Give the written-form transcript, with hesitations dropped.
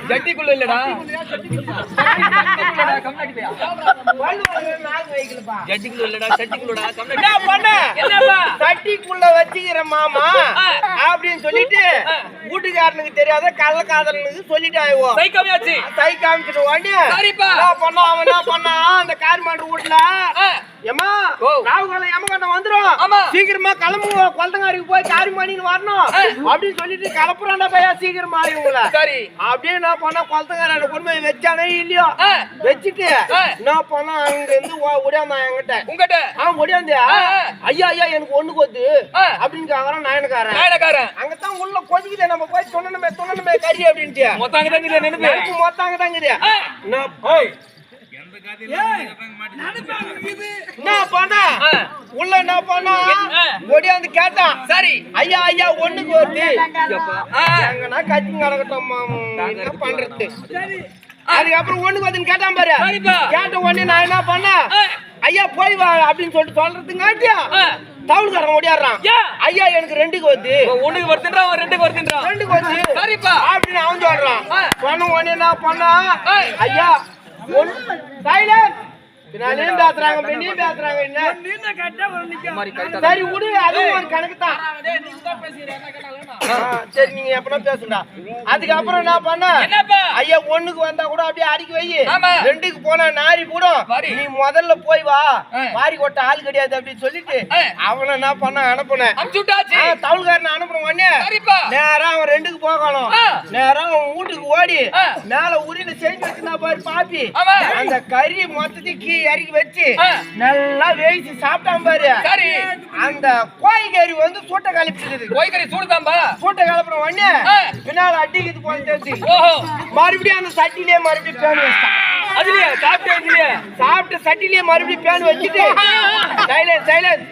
ஜட்டிக்குள்ள இல்லடா ஜட்டிக்குள்ள இல்லடா சட்டிக்குள்ளடா என்ன பண்ண என்னப்பா சட்டிக்குள்ள வச்சுக்கிற மாமா அப்படின்னு சொல்லிட்டு வீட்டுக்காரனுக்கு தெரியாத கள்ளக்காதலனுக்கு சொல்லிட்டு ஆயிடுவோம். சை கம்மியாச்சு சை காமிச்சிட்டு வாண்டி சரிப்பா பண்ணா அவன் என்ன பண்ணா அந்த கார்மாண்டு வீட்டுல ஏமா ராவுகாலம் எமகண்டம் வந்துரும் ஆமா சீக்கிரமா கிளம்பு குளத்தங்காரிக்கு போய் காரிமாணின்னு வரணும் அப்படின்னு சொல்லிட்டு கலப்புறாண்டா பையா சீக்கிரமா இவங்கள சரி அப்படியே என்ன பண்ணா குளத்தங்காரி கொண்டு போய் வச்சானே இல்லையோ வச்சுட்டு என்ன பண்ணா அங்க இருந்து ஓடியாந்தான் என்கிட்ட உங்ககிட்ட அவன் ஓடியாந்து ஐயா ஐயா எனக்கு ஒண்ணு கொத்து அப்படின்னு கேக்குறான் நாயனக்காரன் அங்கதான் உள்ள கொதிக்குது நம்ம போய் சொன்னமே கறி அப்படின்ட்டு மொத்தாங்க தாங்க நினைப்பு மொத்தாங்க தாங்குது என்ன பண்ணா உள்ள என்ன பண்ணா ஒடியாந்து கேட்டான் சரி ஐயா ஐயா ஒண்ணுக்கு வருது எங்கன்னா கட்சி நடக்கட்டும் என்ன பண்றது அதுக்கப்புறம் ஒண்ணுக்கு வருதுன்னு கேட்டான் பாரு கேட்ட உடனே நான் என்ன பண்ண ஐயா போய் வா அப்படின்னு சொல்லிட்டு சொல்றதுங்காட்டியா தவுள்காரன் ஓடியாடுறான் ஐயா எனக்கு ரெண்டுக்கு வருது ஒண்ணுக்கு வருதுன்றான் ரெண்டுக்கு வருது சரிப்பா அப்படின்னு அவன் சொல்றான் சொன்ன உடனே என்ன பண்ணா ஐயா பின்னாலையும் பேசுறாங்க பெண்ணையும் பேசுறாங்க என்ன சரி விடு அதுவும் ஒரு கணக்கு தான் சரி நீங்க எப்பனா பேசுடா அதுக்கப்புறம் என்ன பண்ண ஐயா ஒண்ணுக்கு வந்தா கூட அப்படியே அடிக்க வை ரெண்டுக்கு போனா நாரி போடும் நீ முதல்ல போய் வா மாறி கொட்ட ஆள் கிடையாது அப்படின்னு சொல்லிட்டு அவனை என்ன பண்ண அனுப்புனேன் தவுள்காரனை அனுப்புன உடனே நேரம் அவன் ரெண்டுக்கு போகணும் நேரம் அவன் வீட்டுக்கு ஓடி மேல உரியில செஞ்சு வச்சுனா பாரு பாப்பி அந்த கறி மொத்தத்துக்கு இறக்கி வச்சு நல்லா வேவிச்சு சாப்பிட்டான் பாரு அந்த கோய்கறி வந்து சூட்ட கலப்பிடுது கோய்கறி சூடுதாம்பா சூட்ட கலப்புற உடனே பின்னால அடிக்குது போல மறுபடியும் அந்த சட்டிலேயே மறுபடியும் பேன் வச்சுட்டான் அதுலயே சாப்பிட்டு சட்டிலேயே மறுபடியும் பேன் வச்சுட்டு சைலன்ஸ்